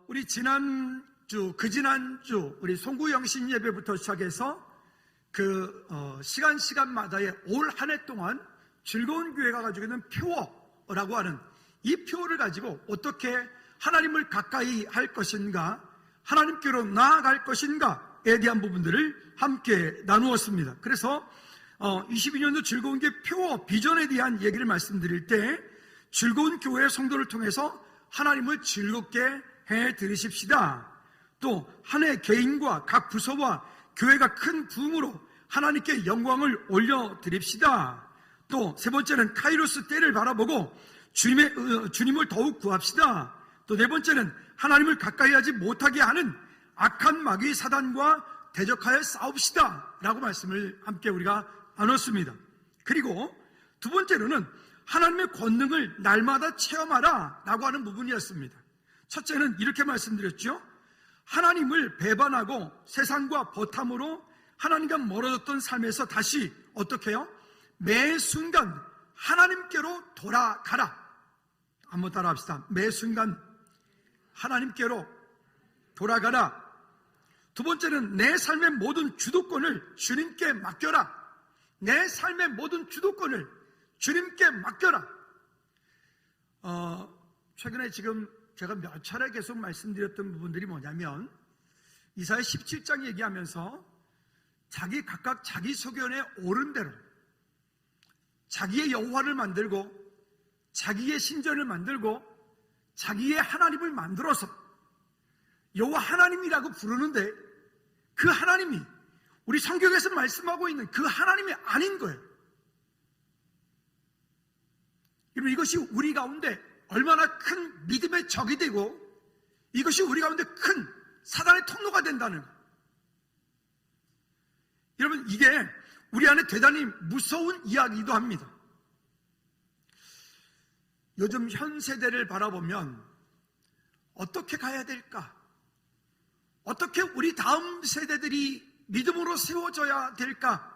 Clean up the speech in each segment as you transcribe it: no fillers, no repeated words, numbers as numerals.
우리 지난주, 그지난주, 우리 송구영신 예배부터 시작해서 시간마다의 올 한 해 동안 즐거운 교회가 가지고 있는 표어라고 하는 이 표어를 가지고 어떻게 하나님을 가까이 할 것인가, 하나님께로 나아갈 것인가에 대한 부분들을 함께 나누었습니다. 그래서 22년도 즐거운 교회 표어, 비전에 대한 얘기를 말씀드릴 때 즐거운 교회의 성도를 통해서 하나님을 즐겁게 해 드리십시다. 또 한 해 개인과 각 부서와 교회가 큰 부흥으로 하나님께 영광을 올려드립시다. 또 세 번째는 카이로스 때를 바라보고 주님을 더욱 구합시다. 또 네 번째는 하나님을 가까이 하지 못하게 하는 악한 마귀 사단과 대적하여 싸웁시다 라고 말씀을 함께 우리가 나눴습니다. 그리고 두 번째로는 하나님의 권능을 날마다 체험하라 라고 하는 부분이었습니다. 첫째는 이렇게 말씀드렸죠. 하나님을 배반하고 세상과 버탐으로 하나님과 멀어졌던 삶에서 다시 어떻게 해요? 매 순간 하나님께로 돌아가라. 한번 따라 합시다. 매 순간 하나님께로 돌아가라. 두 번째는 내 삶의 모든 주도권을 주님께 맡겨라. 내 삶의 모든 주도권을 주님께 맡겨라. 최근에 지금 제가 몇 차례 계속 말씀드렸던 부분들이 뭐냐면 이사야 17장 얘기하면서 각각 자기 소견에 옳은 대로 자기의 여호와를 만들고 자기의 신전을 만들고 자기의 하나님을 만들어서 여호와 하나님이라고 부르는데 그 하나님이 우리 성경에서 말씀하고 있는 그 하나님이 아닌 거예요. 여러분, 이것이 우리 가운데 얼마나 큰 믿음의 적이 되고 이것이 우리 가운데 큰 사단의 통로가 된다는 거예요. 여러분, 이게 우리 안에 대단히 무서운 이야기이기도 합니다. 요즘 현 세대를 바라보면 어떻게 가야 될까? 어떻게 우리 다음 세대들이 믿음으로 세워져야 될까?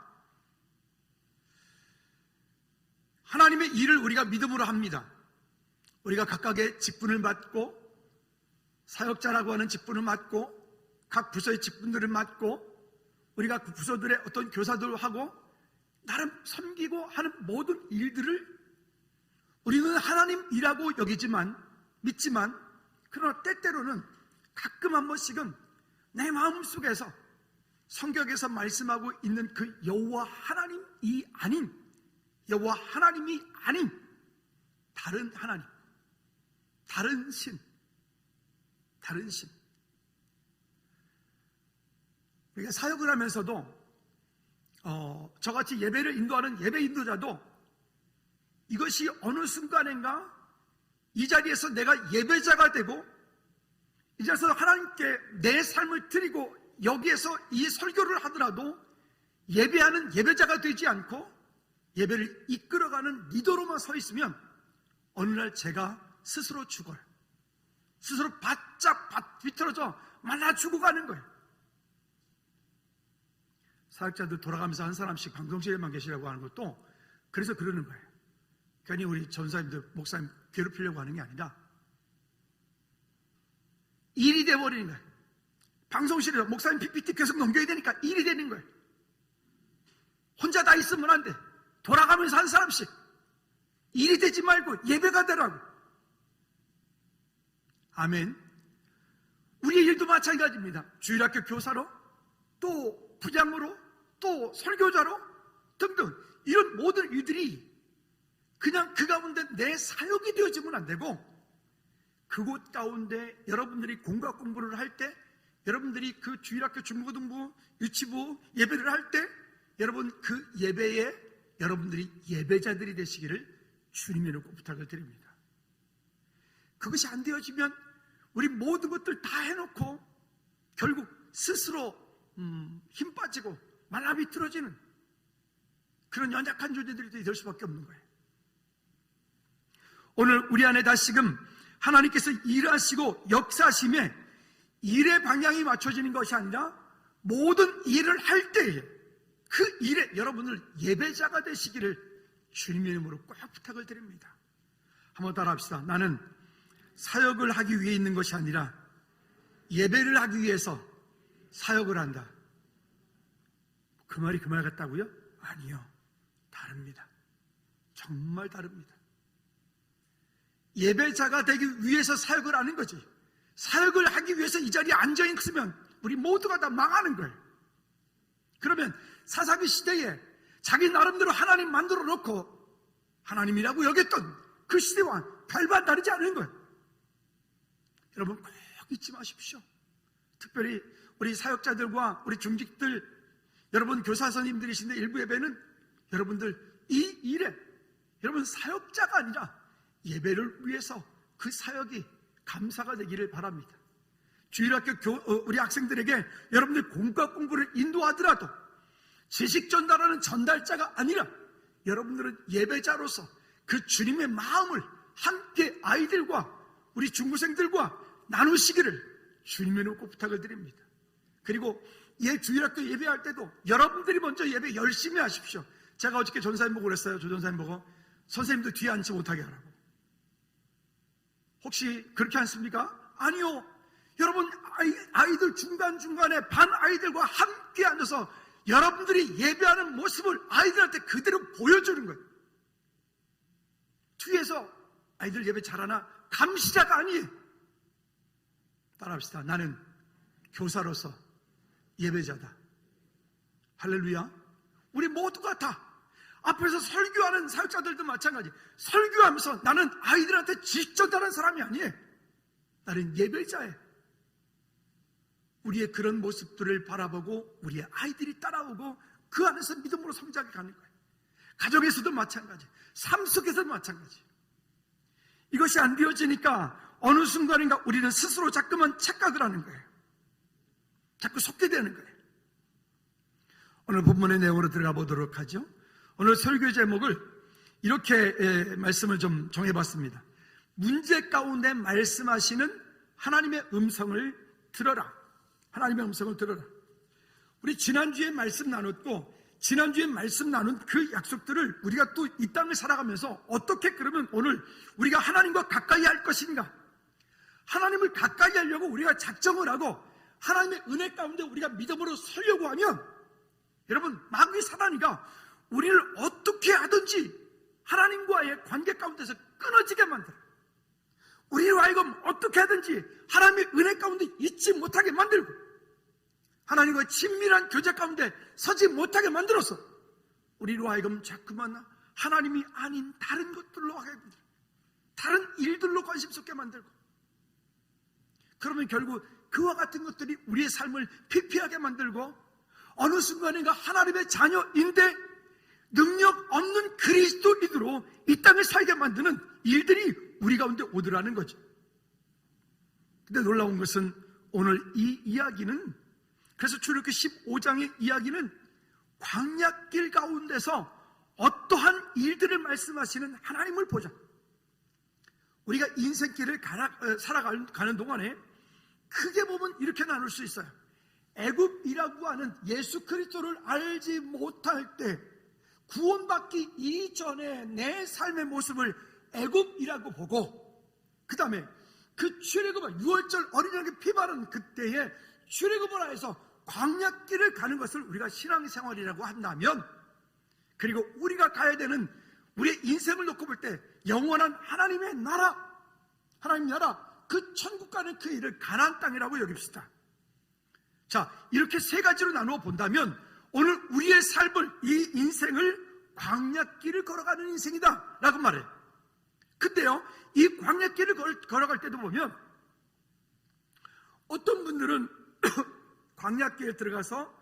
하나님의 일을 우리가 믿음으로 합니다. 우리가 각각의 직분을 맡고 사역자라고 하는 직분을 맡고 각 부서의 직분들을 맡고 우리가 그 부서들의 어떤 교사들을 하고 나름 섬기고 하는 모든 일들을 우리는 하나님 일하고 믿지만 그러나 때때로는 가끔 한 번씩은 내 마음속에서 성경에서 말씀하고 있는 그 여호와 하나님이 아닌 여호와 하나님이 아닌 다른 하나님, 다른 신 우리가 사역을 하면서도 저같이 예배를 인도하는 예배 인도자도 이것이 어느 순간인가 이 자리에서 내가 예배자가 되고 이 자리에서 하나님께 내 삶을 드리고 여기에서 이 설교를 하더라도 예배하는 예배자가 되지 않고 예배를 이끌어가는 리더로만 서 있으면 어느 날 제가 스스로 죽어요. 스스로 바짝 비틀어져 말라 죽어가는 거예요. 사역자들 돌아가면서 한 사람씩 방송실에만 계시라고 하는 것도 그래서 그러는 거예요. 괜히 우리 전사님들, 목사님 괴롭히려고 하는 게 아니라 일이 돼버리는 거예요. 방송실에서 목사님 PPT 계속 넘겨야 되니까 일이 되는 거예요. 혼자 다 있으면 안 돼. 돌아가면서 한 사람씩 일이 되지 말고 예배가 되라고. 아멘. 우리의 일도 마찬가지입니다. 주일학교 교사로 또 부장으로 또 설교자로 등등 이런 모든 일들이 그냥 그 가운데 내 사역이 되어지면 안 되고 그곳 가운데 여러분들이 공과 공부를 할 때 여러분들이 그 주일학교 중고등부 유치부 예배를 할 때 여러분 그 예배에 여러분들이 예배자들이 되시기를 주님의 이름으로 부탁을 드립니다. 그것이 안 되어지면 우리 모든 것들 다 해놓고 결국 스스로 힘 빠지고 말라 비틀어지는 그런 연약한 존재들이 될 수밖에 없는 거예요. 오늘 우리 안에 다시금 하나님께서 일하시고 역사하심에 일의 방향이 맞춰지는 것이 아니라 모든 일을 할 때에 그 일에 여러분을 예배자가 되시기를 주님의 이름으로 꼭 부탁을 드립니다. 한번 따라 합시다. 나는 사역을 하기 위해 있는 것이 아니라 예배를 하기 위해서 사역을 한다. 그 말이 그 말 같다고요? 아니요. 다릅니다. 정말 다릅니다. 예배자가 되기 위해서 사역을 하는 거지. 사역을 하기 위해서 이 자리에 앉아있으면 우리 모두가 다 망하는 거예요. 그러면 사사기 시대에 자기 나름대로 하나님 만들어 놓고 하나님이라고 여겼던 그 시대와 별반 다르지 않은 거예요. 여러분 꼭 잊지 마십시오. 특별히 우리 사역자들과 우리 중직들, 여러분 교사 선생님들이신데 일부 예배는 여러분들 이 일에 여러분 사역자가 아니라 예배를 위해서 그 사역이 감사가 되기를 바랍니다. 주일학교 우리 학생들에게 여러분들 공과 공부를 인도하더라도 지식 전달하는 전달자가 아니라 여러분들은 예배자로서 그 주님의 마음을 함께 아이들과 우리 중고생들과 나누시기를 주님의 놓고 부탁을 드립니다. 그리고 주일학교 예배할 때도 여러분들이 먼저 예배 열심히 하십시오. 제가 어저께 전사님 보고 그랬어요. 조 전사님 보고 선생님도 뒤에 앉지 못하게 하라고. 혹시 그렇게 않습니까? 아니요. 여러분 아이들 중간중간에 반 아이들과 함께 앉아서 여러분들이 예배하는 모습을 아이들한테 그대로 보여주는 거예요. 뒤에서 아이들 예배 잘하나 감시자가 아니에요. 따라합시다. 나는 교사로서 예배자다. 할렐루야. 우리 모두가 다 앞에서 설교하는 사역자들도 마찬가지. 설교하면서 나는 아이들한테 지식 전달하는 사람이 아니에요. 나는 예배자예요. 우리의 그런 모습들을 바라보고 우리의 아이들이 따라오고 그 안에서 믿음으로 성장해 가는 거예요. 가정에서도 마찬가지, 삶 속에서도 마찬가지. 이것이 안 되어지니까 어느 순간인가 우리는 스스로 자꾸만 착각을 하는 거예요. 자꾸 속게 되는 거예요. 오늘 본문의 내용으로 들어가 보도록 하죠. 오늘 설교 제목을 이렇게 말씀을 좀 정해봤습니다. 문제 가운데 말씀하시는 하나님의 음성을 들어라. 하나님의 음성을 들어라. 우리 지난주에 말씀 나눴고 지난주에 말씀 나눈 그 약속들을 우리가 또 이 땅을 살아가면서 어떻게 그러면 오늘 우리가 하나님과 가까이 할 것인가? 하나님을 가까이 하려고 우리가 작정을 하고 하나님의 은혜 가운데 우리가 믿음으로 서려고 하면 여러분 마귀 사단이가 우리를 어떻게 하든지 하나님과의 관계 가운데서 끊어지게 만들어요. 우리로 하여금 어떻게 하든지 하나님의 은혜 가운데 있지 못하게 만들고 하나님과 친밀한 교제 가운데 서지 못하게 만들어서 우리로 하여금 자꾸만 하나님이 아닌 다른 것들로 하게 만들고 다른 일들로 관심 쏟게 만들고 그러면 결국 그와 같은 것들이 우리의 삶을 피폐하게 만들고 어느 순간인가 하나님의 자녀인데 능력 없는 그리스도인으로 이 땅을 살게 만드는 일들이 우리 가운데 오더라는 거죠. 근데 놀라운 것은 오늘 이 이야기는 그래서 출애굽기 15장의 이야기는 광야길 가운데서 어떠한 일들을 말씀하시는 하나님을 보자. 우리가 인생길을 살아가는 동안에 크게 보면 이렇게 나눌 수 있어요. 애굽이라고 하는 예수 그리스도를 알지 못할 때 구원받기 이전에 내 삶의 모습을 애굽이라고 보고 그 다음에 그 출애굽을 6월절 어린양의 피 바른 그때에 출애굽을 해서 광야길을 가는 것을 우리가 신앙생활이라고 한다면 그리고 우리가 가야 되는 우리의 인생을 놓고 볼 때 영원한 하나님의 나라 하나님 나라 그 천국 가는 그 일을 가나안 땅이라고 여깁시다. 자 이렇게 세 가지로 나누어 본다면 오늘 우리의 삶을 이 인생을 광야길을 걸어가는 인생이다 라고 말해요. 근데요 이 광야길을 걸어갈 때도 보면 어떤 분들은 광야길에 들어가서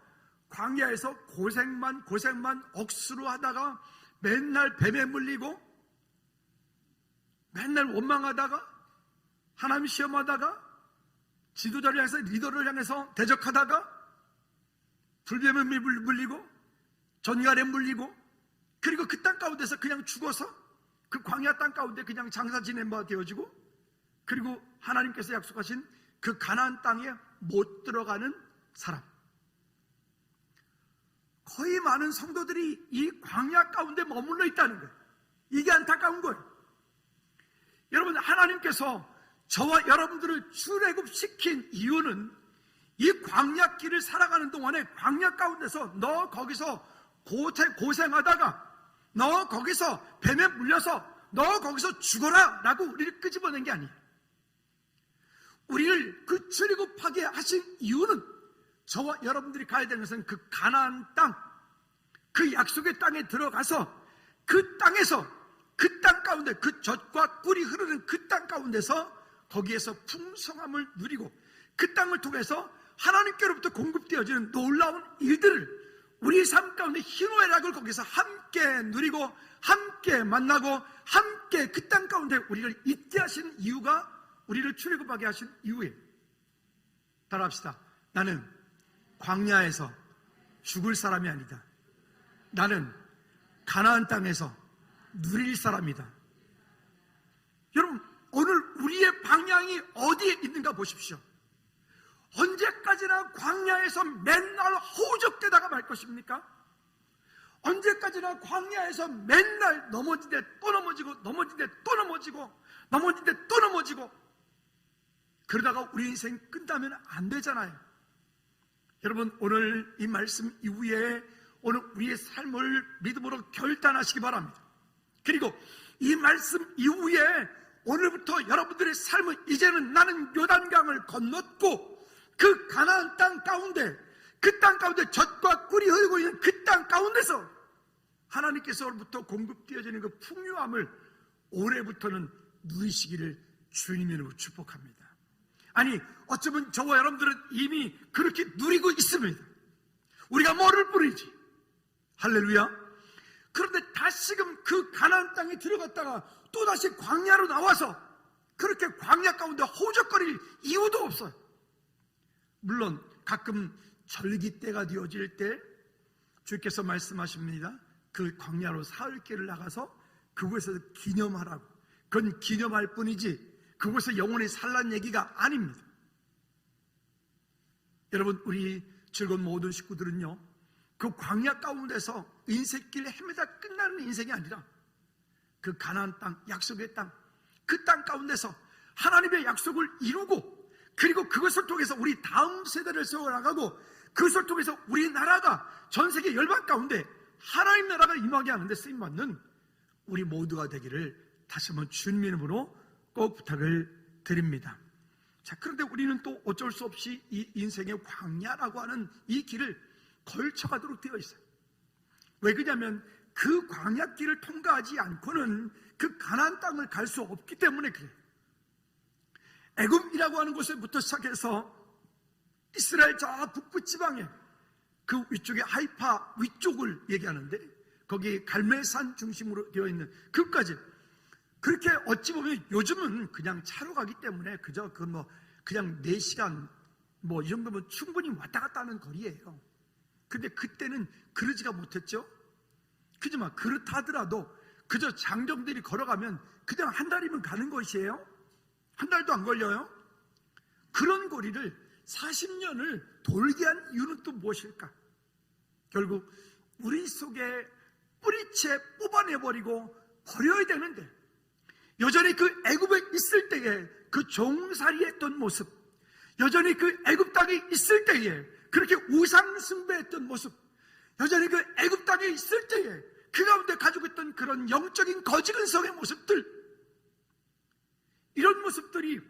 광야에서 고생만 억수로 하다가 맨날 뱀에 물리고 맨날 원망하다가 하나님 시험하다가 지도자를 향해서 리더를 향해서 대적하다가 불뱀에 물리고 전갈에 물리고 그리고 그 땅 가운데서 그냥 죽어서 그 광야 땅 가운데 그냥 장사 지낸 바 되어지고 그리고 하나님께서 약속하신 그 가나안 땅에 못 들어가는 사람 거의 많은 성도들이 이 광야 가운데 머물러 있다는 거예요. 이게 안타까운 거예요. 여러분 하나님께서 저와 여러분들을 출애굽시킨 이유는 이 광야길을 살아가는 동안에 광야 가운데서 너 거기서 고생하다가 너 거기서 뱀에 물려서 너 거기서 죽어라 라고 우리를 끄집어낸 게 아니에요. 우리를 그 출애굽하게 하신 이유는 저와 여러분들이 가야 되는 것은 그 가나안 땅, 그 약속의 땅에 들어가서 그 땅에서 그 땅 가운데 그 젖과 꿀이 흐르는 그 땅 가운데서 거기에서 풍성함을 누리고 그 땅을 통해서 하나님께로부터 공급되어지는 놀라운 일들을 우리 삶 가운데 희노애락을 거기서 함께 누리고 함께 만나고 함께 그 땅 가운데 우리를 있게 하신 이유가 우리를 출애굽하게 하신 이유예요. 따라합시다. 나는 광야에서 죽을 사람이 아니다. 나는 가나안 땅에서 누릴 사람이다. 여러분, 오늘 우리의 방향이 어디에 있는가 보십시오. 언제까지나 광야에서 맨날 허우적대다가 말 것입니까? 언제까지나 광야에서 맨날 넘어지되 또 넘어지고 넘어지되 또 넘어지고 넘어지되 또 넘어지고 그러다가 우리 인생 끝나면 안 되잖아요. 여러분, 오늘 이 말씀 이후에 오늘 우리의 삶을 믿음으로 결단하시기 바랍니다. 그리고 이 말씀 이후에 오늘부터 여러분들의 삶은 이제는 나는 요단강을 건넜고 그 가나안 땅 가운데 그 땅 가운데 젖과 꿀이 흐르고 있는 그 땅 가운데서 하나님께서부터 공급되어지는 그 풍요함을 올해부터는 누리시기를 주님의 이름으로 축복합니다. 아니, 어쩌면 저와 여러분들은 이미 그렇게 누리고 있습니다. 우리가 모를 뿐이지. 할렐루야. 그런데 다시금 그 가나안 땅에 들어갔다가 또다시 광야로 나와서 그렇게 광야 가운데 호적거릴 이유도 없어요. 물론 가끔 절기 때가 되어질 때 주께서 말씀하십니다. 그 광야로 사흘길을 나가서 그곳에서 기념하라고. 그건 기념할 뿐이지 그곳에 영원히 살란 얘기가 아닙니다. 여러분, 우리 즐거운 모든 식구들은요, 그 광야 가운데서 인생길 헤매다 끝나는 인생이 아니라 그 가나안 땅, 약속의 땅, 그 땅 가운데서 하나님의 약속을 이루고 그리고 그것을 통해서 우리 다음 세대를 세워나가고 그것을 통해서 우리나라가 전 세계 열방 가운데 하나님 나라가 임하게 하는데 쓰임받는 우리 모두가 되기를 다시 한번 주님 이름으로 꼭 부탁을 드립니다. 자, 그런데 우리는 또 어쩔 수 없이 이 인생의 광야라고 하는 이 길을 걸쳐가도록 되어 있어요. 왜 그러냐면 그 광야길을 통과하지 않고는 그 가나안 땅을 갈 수 없기 때문에 그래요. 애굽이라고 하는 곳에부터 시작해서 이스라엘 저 북부 지방에 그 위쪽에 하이파 위쪽을 얘기하는데 거기 갈멜산 중심으로 되어 있는 그까지 그렇게 어찌 보면 요즘은 그냥 차로 가기 때문에 그저 그냥 4시간 이 정도면 충분히 왔다 갔다 하는 거리예요. 근데 그때는 그러지가 못했죠. 그지만 그렇다더라도 그저 장정들이 걸어가면 그냥 한 달이면 가는 것이에요. 한 달도 안 걸려요. 그런 거리를 40년을 돌게 한 이유는 또 무엇일까? 결국 우리 속에 뿌리채 뽑아내버리고 버려야 되는데 여전히 그 애굽에 있을 때에 그 종살이 했던 모습, 여전히 그 애굽 땅에 있을 때에 그렇게 우상 숭배했던 모습, 여전히 그 애굽 땅에 있을 때에 그 가운데 가지고 있던 그런 영적인 거지근성의 모습들, 이런 모습들이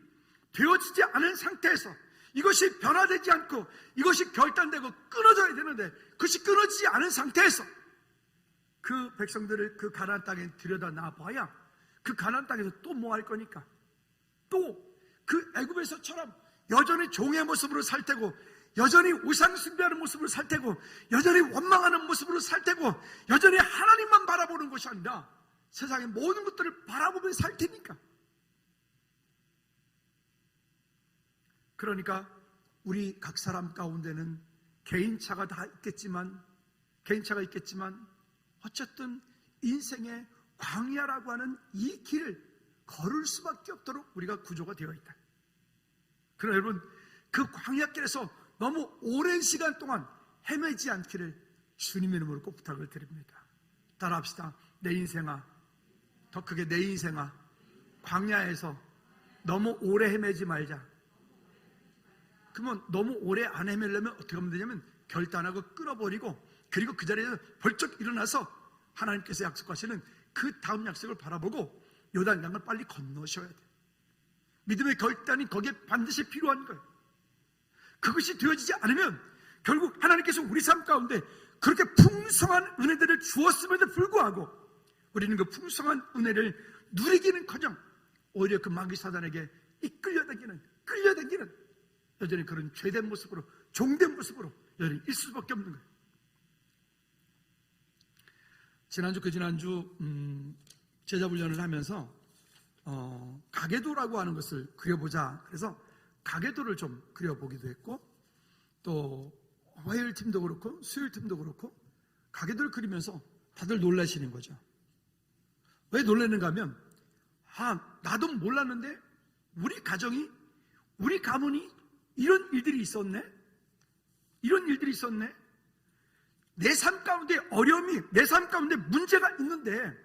되어지지 않은 상태에서 이것이 변화되지 않고 이것이 결단되고 끊어져야 되는데 그것이 끊어지지 않은 상태에서 그 백성들을 그 가나안 땅에 들여다 놔봐야 그 가나안 땅에서 또 뭐 할 거니까? 또 그 애굽에서처럼 여전히 종의 모습으로 살 테고 여전히 우상 숭배하는 모습으로 살 테고 여전히 원망하는 모습으로 살 테고 여전히 하나님만 바라보는 것이 아니라 세상의 모든 것들을 바라보며 살 테니까. 그러니까 우리 각 사람 가운데는 개인차가 다 있겠지만 어쨌든 인생의 광야라고 하는 이 길을 걸을 수밖에 없도록 우리가 구조가 되어 있다. 그러나 여러분, 그 광야길에서 너무 오랜 시간 동안 헤매지 않기를 주님의 이름으로 꼭 부탁을 드립니다. 따라합시다. 내 인생아, 더 크게 내 인생아, 광야에서 너무 오래 헤매지 말자. 그러면 너무 오래 안 헤매려면 어떻게 하면 되냐면 결단하고 끊어버리고, 그리고 그 자리에서 벌쩍 일어나서 하나님께서 약속하시는 그 다음 약속을 바라보고 요단강을 빨리 건너셔야 돼요. 믿음의 결단이 거기에 반드시 필요한 거예요. 그것이 되어지지 않으면 결국 하나님께서 우리 삶 가운데 그렇게 풍성한 은혜들을 주었음에도 불구하고 우리는 그 풍성한 은혜를 누리기는커녕 오히려 그 마귀 사단에게 끌려다니는 여전히 그런 죄된 모습으로, 종된 모습으로 여전히 있을 수밖에 없는 거예요. 지난주 제자훈련을 하면서 가계도라고 하는 것을 그려보자. 그래서 가계도를 좀 그려보기도 했고, 또 화요일 팀도 그렇고 수요일 팀도 그렇고 가계도를 그리면서 다들 놀라시는 거죠. 왜 놀라는가 하면, 나도 몰랐는데 우리 가정이, 우리 가문이 이런 일들이 있었네? 내 삶 가운데 어려움이, 내 삶 가운데 문제가 있는데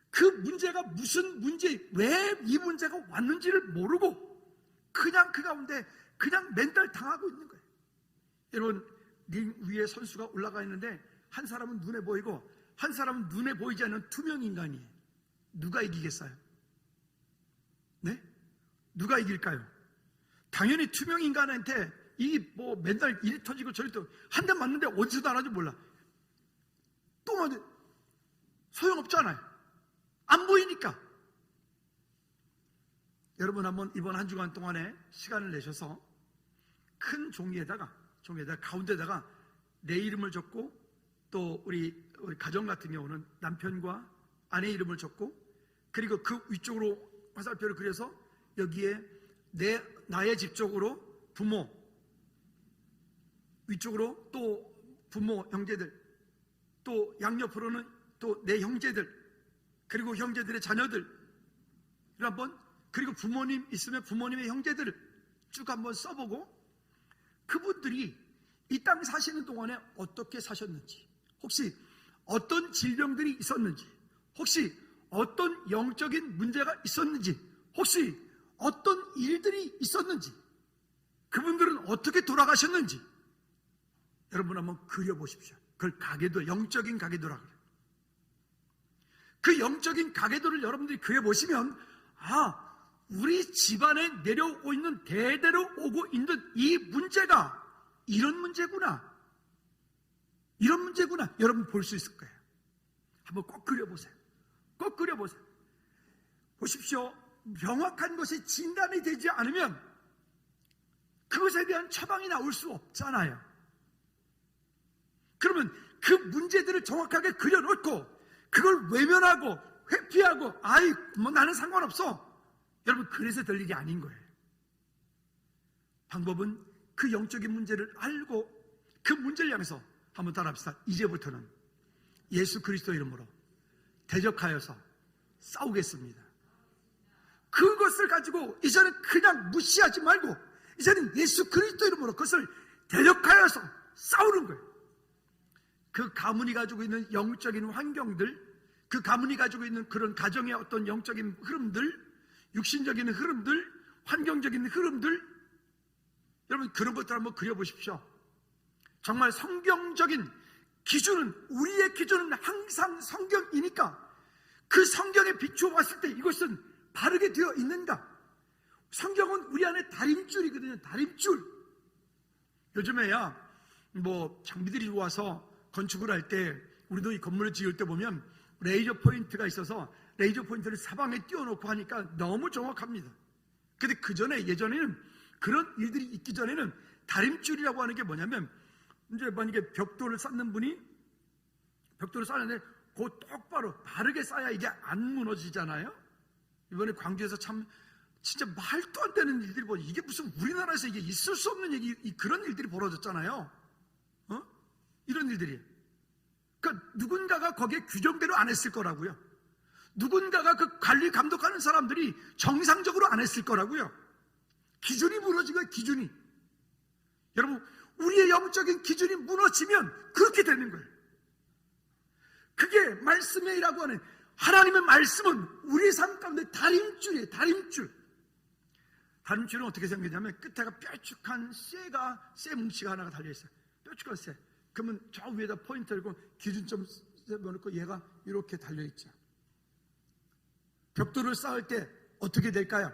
그 문제가 무슨 문제, 왜 이 문제가 왔는지를 모르고 그냥 그 가운데 그냥 멘탈 당하고 있는 거예요. 여러분, 링 위에 선수가 올라가 있는데 한 사람은 눈에 보이고 한 사람은 눈에 보이지 않는 투명 인간이에요. 누가 이기겠어요? 네? 누가 이길까요? 당연히 투명 인간한테 맨날 이리 터지고 저리 또 한 대 맞는데 어디서 나는지 몰라. 또 맞아. 소용없잖아요. 안 보이니까. 여러분 한번 이번 한 주간 동안에 시간을 내셔서 큰 종이에다가 가운데다가 내 이름을 적고, 또 우리 가정 같은 경우는 남편과 아내 이름을 적고, 그리고 그 위쪽으로 화살표를 그려서 여기에 나의 집 쪽으로 부모, 위쪽으로 또 부모, 형제들, 또 양옆으로는 또 내 형제들, 그리고 형제들의 자녀들 한번, 그리고 부모님 있으면 부모님의 형제들을 쭉 한번 써보고, 그분들이 이 땅 사시는 동안에 어떻게 사셨는지, 혹시 어떤 질병들이 있었는지, 혹시 어떤 영적인 문제가 있었는지, 혹시 어떤 일들이 있었는지, 그분들은 어떻게 돌아가셨는지 여러분 한번 그려보십시오. 그걸 가계도, 영적인 가계도라고 그래요. 그 영적인 가계도를 여러분들이 그려보시면, 우리 집안에 내려오고 있는, 대대로 오고 있는 이 문제가 이런 문제구나, 여러분 볼 수 있을 거예요. 한번 꼭 그려보세요. 보십시오. 명확한 것이 진단이 되지 않으면 그것에 대한 처방이 나올 수 없잖아요. 그러면 그 문제들을 정확하게 그려놓고 그걸 외면하고 회피하고 나는 상관없어, 여러분 그래서 될 일이 아닌 거예요. 방법은 그 영적인 문제를 알고 그 문제를 향해서 한번 따라합시다. 이제부터는 예수 그리스도 이름으로 대적하여서 싸우겠습니다. 그것을 가지고 이제는 그냥 무시하지 말고 이제는 예수 그리스도 이름으로 그것을 대적하여서 싸우는 거예요. 그 가문이 가지고 있는 영적인 환경들, 그 가문이 가지고 있는 그런 가정의 어떤 영적인 흐름들, 육신적인 흐름들, 환경적인 흐름들, 여러분 그런 것들 한번 그려보십시오. 정말 성경적인 기준은, 우리의 기준은 항상 성경이니까 그 성경에 비추어 봤을 때 이것은 바르게 되어 있는가? 성경은 우리 안에 다림줄이거든요. 다림줄. 요즘에야 장비들이 좋아서 건축을 할 때, 우리도 이 건물을 지을 때 보면 레이저 포인트가 있어서 레이저 포인트를 사방에 띄워놓고 하니까 너무 정확합니다. 근데 예전에는 그런 일들이 있기 전에는 다림줄이라고 하는 게 뭐냐면, 이제 만약에 벽돌을 쌓는 분이 벽돌을 쌓는데 그 똑바로 바르게 쌓아야 이게 안 무너지잖아요. 이번에 광주에서 참 진짜 말도 안 되는 일들이 이게 무슨 우리나라에서 이게 있을 수 없는 그런 일들이 벌어졌잖아요. 이런 일들이. 그러니까 누군가가 거기에 규정대로 안 했을 거라고요. 누군가가 그 관리 감독하는 사람들이 정상적으로 안 했을 거라고요. 기준이 무너진 거예요. 기준이. 여러분, 우리의 영적인 기준이 무너지면 그렇게 되는 거예요. 그게 말씀의 일이라고 하는, 하나님의 말씀은 우리 삶 가운데 다림줄이에요. 다림줄. 다림줄은 어떻게 생겼냐면 끝에가 뾰족한 쇠 뭉치가 하나가 달려있어요. 뾰족한 쇠. 그러면 저 위에다 포인트를 고 기준점 세워놓고 얘가 이렇게 달려있죠. 벽돌을 쌓을 때 어떻게 될까요?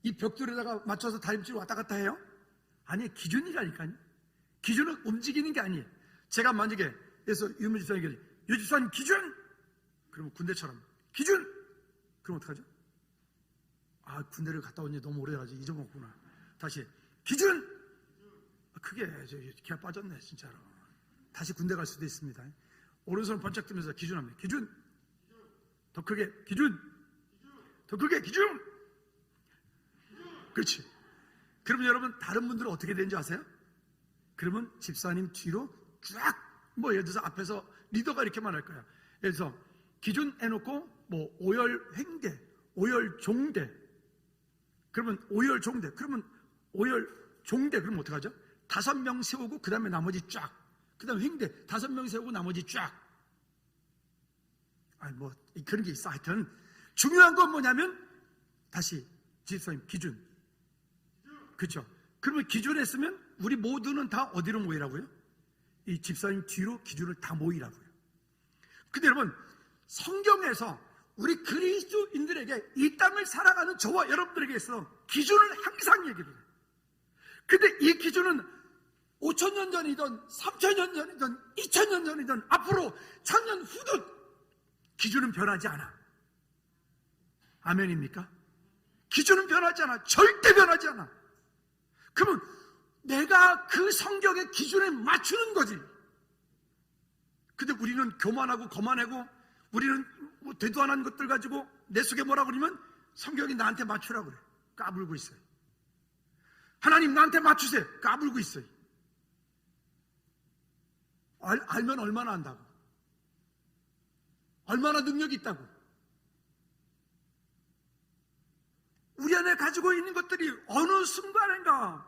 이 벽돌에다가 맞춰서 다림줄 왔다 갔다 해요? 아니, 기준이라니까요. 기준은 움직이는 게 아니에요. 제가 만약에 그래서 유무 집사님에게 유 집사님 기준! 그러면 군대처럼 기준! 그럼 어떡하죠? 아, 군대를 갔다 온 지 너무 오래돼가지고 잊어먹구나. 다시 기준! 그게 기가 빠졌네 진짜로. 다시 군대 갈 수도 있습니다. 오른손 번쩍 들면서 기준합니다. 기준! 더 크게 기준! 더 크게 기준! 그렇지. 그러면 여러분 다른 분들은 어떻게 되는지 아세요? 그러면 집사님 뒤로 쫙 예를 들어서 앞에서 리더가 이렇게 말할 거야. 예를 들어서 기준 해놓고 오열 횡대, 오열 종대. 그러면 오열 종대. 그러면 오열 종대 그러면 어떡하죠? 5명 세우고 그 다음에 나머지 쫙. 그 다음에 횡대 5명 세우고 나머지 쫙. 아니 그런 게 있어. 하여튼 중요한 건 뭐냐면 다시 집사님 기준. 그렇죠? 그러면 기준에 쓰면 우리 모두는 다 어디로 모이라고요? 이 집사님 뒤로 기준을 다 모이라고요. 근데 여러분 성경에서 우리 그리스도인들에게 이 땅을 살아가는 저와 여러분들에게 있어 기준을 항상 얘기를 해요. 근데 이 기준은 5,000년 전이든 3,000년 전이든 2,000년 전이든 앞으로 1,000년 후든 기준은 변하지 않아. 아멘입니까? 기준은 변하지 않아. 절대 변하지 않아. 그러면 내가 그 성경의 기준에 맞추는 거지. 근데 우리는 교만하고 거만하고 우리는 되도 안 하는 것들 가지고 내 속에 뭐라고 그러면 성경이 나한테 맞추라고 그래. 까불고 있어요. 하나님 나한테 맞추세요. 까불고 있어요. 알면 얼마나 안다고. 얼마나 능력이 있다고. 우리 안에 가지고 있는 것들이 어느 순간인가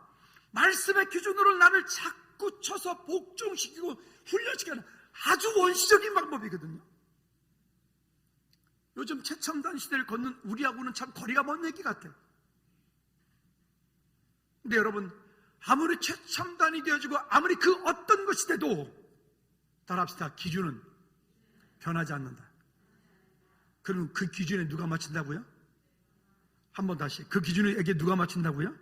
말씀의 기준으로 나를 자꾸 쳐서 복종시키고 훈련시키는 아주 원시적인 방법이거든요. 요즘 최첨단 시대를 걷는 우리하고는 참 거리가 먼 얘기 같아요. 근데 여러분 아무리 최첨단이 되어지고 아무리 그 어떤 것이 돼도 따라합시다. 기준은 변하지 않는다. 그럼 그 기준에 누가 맞춘다고요? 한번 다시 그 기준에게 누가 맞춘다고요?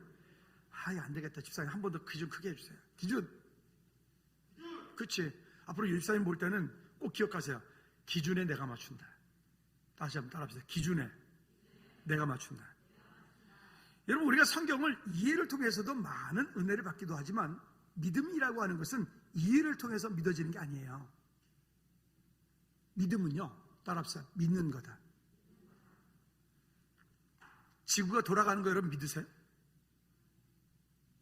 아예 안 되겠다. 집사님 한 번 더 기준 크게 해주세요. 기준. 그렇지. 앞으로 집사님 볼 때는 꼭 기억하세요. 기준에 내가 맞춘다. 다시 한번 따라합시다. 기준에 내가 맞춘다. 여러분 우리가 성경을 이해를 통해서도 많은 은혜를 받기도 하지만 믿음이라고 하는 것은 이해를 통해서 믿어지는 게 아니에요. 믿음은요. 따라합시다. 믿는 거다. 지구가 돌아가는 거 여러분 믿으세요?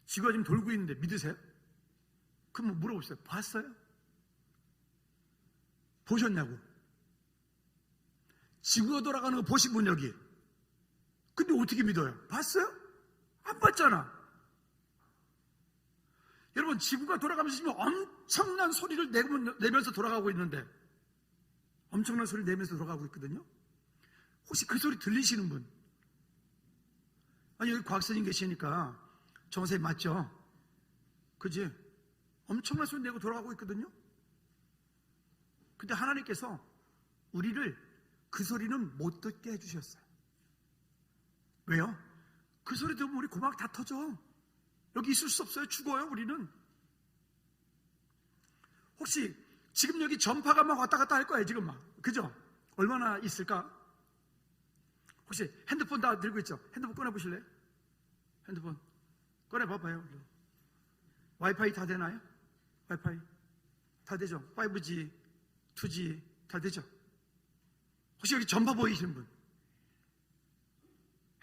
지구가 지금 돌고 있는데 믿으세요? 그럼 물어보세요. 봤어요? 보셨냐고? 지구가 돌아가는 거 보신 분 여기? 근데 어떻게 믿어요? 봤어요? 안 봤잖아. 여러분 지구가 돌아가면서 지금 엄청난 소리를 내면서 돌아가고 있는데 엄청난 소리를 내면서 돌아가고 있거든요. 혹시 그 소리 들리시는 분? 아니 여기 과학선생님 계시니까 정선생님 맞죠? 그지? 엄청난 소리 내고 돌아가고 있거든요. 근데 하나님께서 우리를 그 소리는 못 듣게 해주셨어요. 왜요? 그 소리 들으면 우리 고막 다 터져. 여기 있을 수 없어요. 죽어요 우리는. 혹시 지금 여기 전파가 막 왔다 갔다 할 거예요 지금 막. 그죠? 얼마나 있을까? 혹시 핸드폰 다 들고 있죠? 핸드폰 꺼내보실래요? 핸드폰 꺼내봐봐요. 와이파이 다 되나요? 와이파이 다 되죠? 5G, 2G 다 되죠? 혹시 여기 전파 보이시는 분?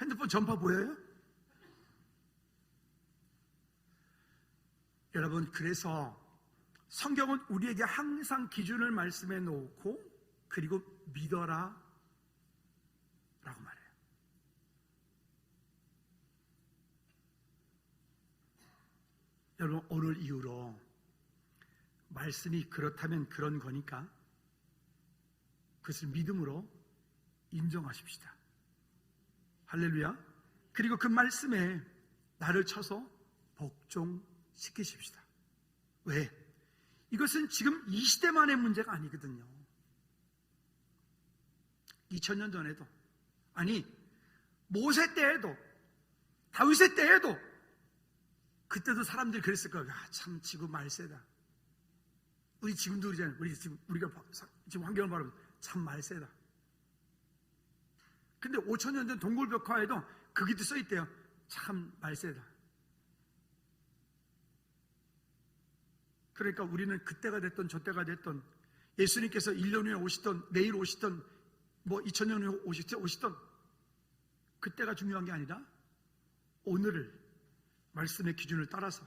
핸드폰 전파 보여요? 여러분 그래서 성경은 우리에게 항상 기준을 말씀해 놓고 그리고 믿어라 라고 말해요. 여러분 오늘 이후로 말씀이 그렇다면 그런 거니까 그것을 믿음으로 인정하십시다. 할렐루야. 그리고 그 말씀에 나를 쳐서 복종시키십시다. 왜? 이것은 지금 이 시대만의 문제가 아니거든요. 2000년 전에도, 아니 모세 때에도, 다윗의 때에도, 그때도 사람들이 그랬을 거예요. 참 지구 말세다. 우리 지금도 그러잖아요. 우리가 지금 환경을 바라보면 참 말세다. 근데 5000년 전 동굴벽화에도 거기도 써있대요. 참 말세다. 그러니까 우리는 그때가 됐던 저때가 됐던, 예수님께서 1년 후에 오시던, 내일 오시던, 2000년 후에 오시던, 그때가 중요한 게 아니라 오늘을 말씀의 기준을 따라서,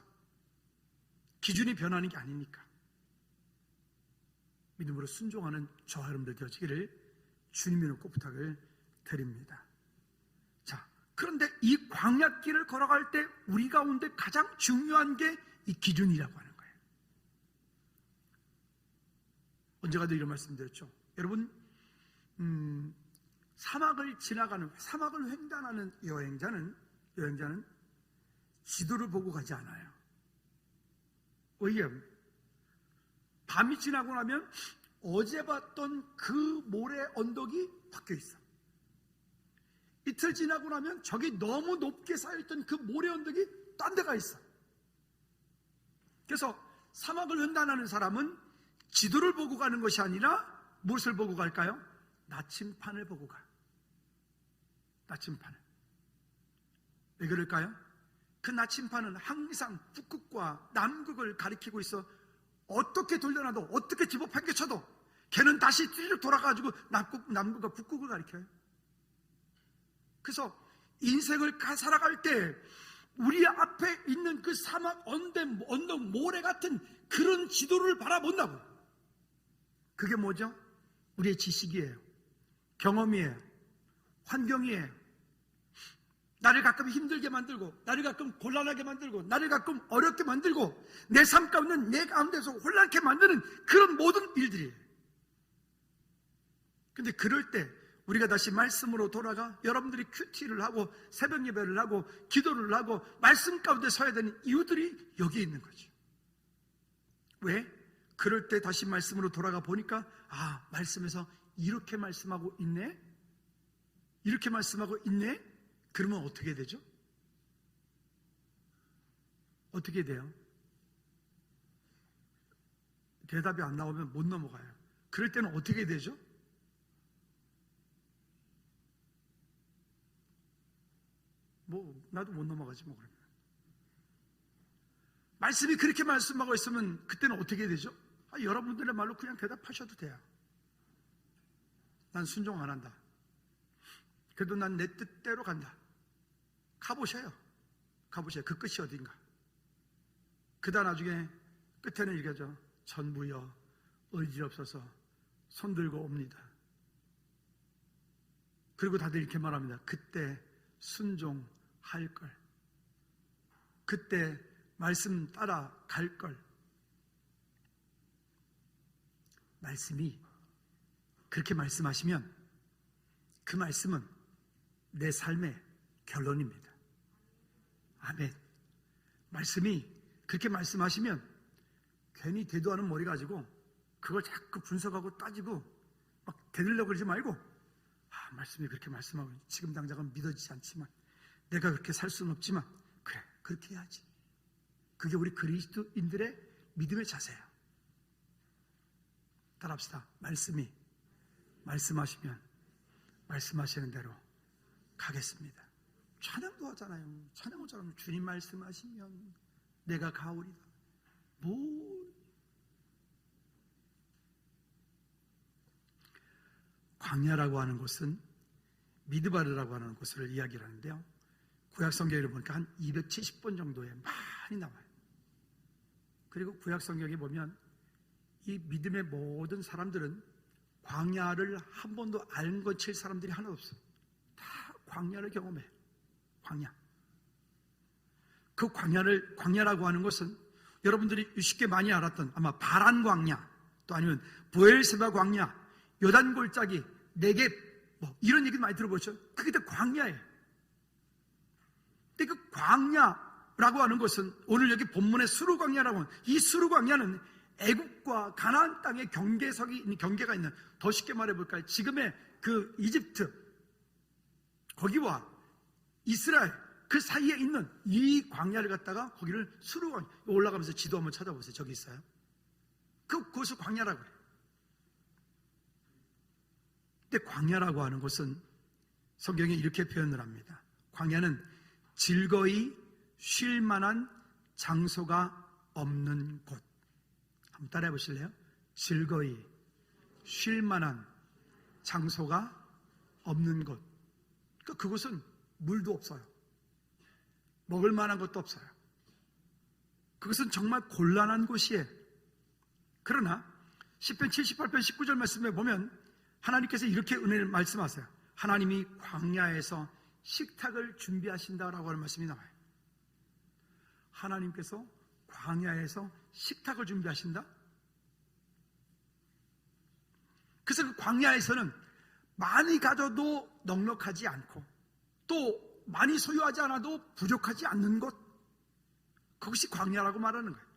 기준이 변하는 게 아니니까 믿음으로 순종하는 저와 여러분들 되어지기를 주님의 이름으로 부탁을 드립니다. 자, 그런데 이 광야길을 걸어갈 때 우리 가운데 가장 중요한 게 이 기준이라고 하는 거예요. 언제가도 이런 말씀 드렸죠. 여러분, 사막을 지나가는, 사막을 횡단하는 여행자는 지도를 보고 가지 않아요. 왜? 밤이 지나고 나면 어제 봤던 그 모래 언덕이 바뀌어 있어. 이틀 지나고 나면 저기 너무 높게 쌓여있던 그 모래 언덕이 딴 데가 있어. 그래서 사막을 횡단하는 사람은 지도를 보고 가는 것이 아니라 무엇을 보고 갈까요? 나침판을 보고 가요. 나침판을. 왜 그럴까요? 그 나침판은 항상 북극과 남극을 가리키고 있어. 어떻게 돌려놔도, 어떻게 집어 당겨쳐도 걔는 다시 쭉 돌아가지고 남극과 북극을 가리켜요. 그래서 인생을 살아갈 때 우리 앞에 있는 그 사막, 언덕, 모래 같은 그런 지도를 바라본다고. 그게 뭐죠? 우리의 지식이에요. 경험이에요. 환경이에요. 나를 가끔 힘들게 만들고, 나를 가끔 곤란하게 만들고, 나를 가끔 어렵게 만들고, 내 삶 가운데, 내 가운데서 혼란케 만드는 그런 모든 일들이에요. 근데 그럴 때 우리가 다시 말씀으로 돌아가 여러분들이 큐티를 하고 새벽 예배를 하고 기도를 하고 말씀 가운데 서야 되는 이유들이 여기 있는 거죠. 왜? 그럴 때 다시 말씀으로 돌아가 보니까 말씀에서 이렇게 말씀하고 있네? 이렇게 말씀하고 있네? 그러면 어떻게 되죠? 어떻게 돼요? 대답이 안 나오면 못 넘어가요. 그럴 때는 어떻게 되죠? 나도 못 넘어가지 그러면. 말씀이 그렇게 말씀하고 있으면 그때는 어떻게 되죠? 여러분들의 말로 그냥 대답하셔도 돼요. 난 순종 안 한다. 그래도 난 내 뜻대로 간다. 가보셔요. 그 끝이 어딘가. 그다 나중에 끝에는 이거죠. 전부여 의지없어서 손들고 옵니다. 그리고 다들 이렇게 말합니다. 그때 순종할 걸. 그때 말씀 따라 갈 걸. 말씀이 그렇게 말씀하시면 그 말씀은 내 삶의 결론입니다. 아멘. 말씀이 그렇게 말씀하시면 괜히 대도 않은 머리 가지고 그걸 자꾸 분석하고 따지고 막 대들려고 그러지 말고 말씀이 그렇게 말씀하고 지금 당장은 믿어지지 않지만 내가 그렇게 살 수는 없지만 그래 그렇게 해야지. 그게 우리 그리스도인들의 믿음의 자세야. 따라합시다. 말씀이 말씀하시면 말씀하시는 대로 가겠습니다. 찬양도 하잖아요. 찬양처럼 주님 말씀하시면 내가 가오리다. 광야라고 하는 곳은 미드바르라고 하는 곳을 이야기를 하는데요. 구약 성경을 보니까 한 270번 정도에 많이 나와요. 그리고 구약 성경에 보면 이 믿음의 모든 사람들은 광야를 한 번도 안 거칠 사람들이 하나도 없어요. 다 광야를 경험해요. 광야. 그 광야라고 하는 것은 여러분들이 쉽게 많이 알았던 아마 바란 광야, 또 아니면 브엘세바 광야, 요단 골짜기, 네겝 이런 얘기 많이 들어보셨죠? 그게 다 광야예요. 근데 그 광야라고 하는 것은 오늘 여기 본문의 수르 광야라고 하는 이 수르 광야는 애국과 가나안 땅의 경계가 있는, 더 쉽게 말해볼까요? 지금의 그 이집트 거기와 이스라엘 그 사이에 있는 이 광야를 갖다가 거기를 수르 광야, 올라가면서 지도 한번 찾아보세요. 저기 있어요. 그곳을 광야라고 그래요. 근데 광야라고 하는 것은 성경에 이렇게 표현을 합니다. 광야는 즐거이 쉴 만한 장소가 없는 곳. 한번 따라해 보실래요? 즐거이 쉴 만한 장소가 없는 곳. 그러니까 그곳은 물도 없어요. 먹을 만한 것도 없어요. 그것은 정말 곤란한 곳이에요. 그러나 시편 78편 19절 말씀에 보면 하나님께서 이렇게 은혜를 말씀하세요. 하나님이 광야에서 식탁을 준비하신다라고 하는 말씀이 나와요. 하나님께서 광야에서 식탁을 준비하신다? 그래서 그 광야에서는 많이 가져도 넉넉하지 않고 또 많이 소유하지 않아도 부족하지 않는 곳, 그것이 광야라고 말하는 거예요.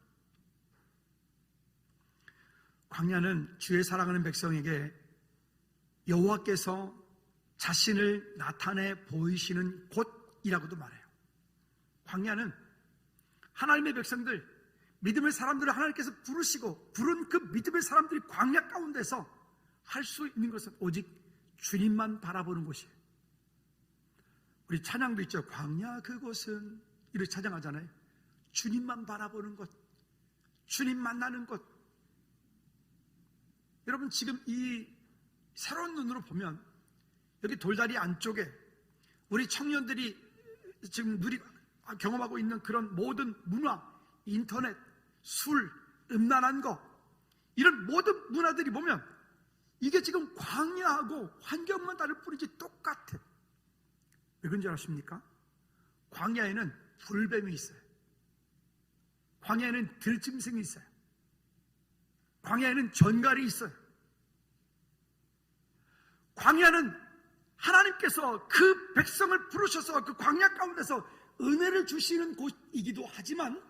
광야는 주의 사랑하는 백성에게 여호와께서 자신을 나타내 보이시는 곳이라고도 말해요. 광야는 하나님의 백성들, 믿음의 사람들을 하나님께서 부르시고 부른 그 믿음의 사람들이 광야 가운데서 할 수 있는 것은 오직 주님만 바라보는 곳이에요. 우리 찬양도 있죠. 광야 그곳은, 이렇게 찬양하잖아요. 주님만 바라보는 곳, 주님 만나는 곳. 여러분 지금 이 새로운 눈으로 보면 여기 돌다리 안쪽에 우리 청년들이 지금 경험하고 있는 그런 모든 문화, 인터넷, 술, 음란한 거, 이런 모든 문화들이 보면 이게 지금 광야하고 환경만 다를 뿐이지 똑같아. 왜 그런 줄 아십니까? 광야에는 불뱀이 있어요. 광야에는 들짐승이 있어요. 광야에는 전갈이 있어요. 광야는 하나님께서 그 백성을 부르셔서 그 광야 가운데서 은혜를 주시는 곳이기도 하지만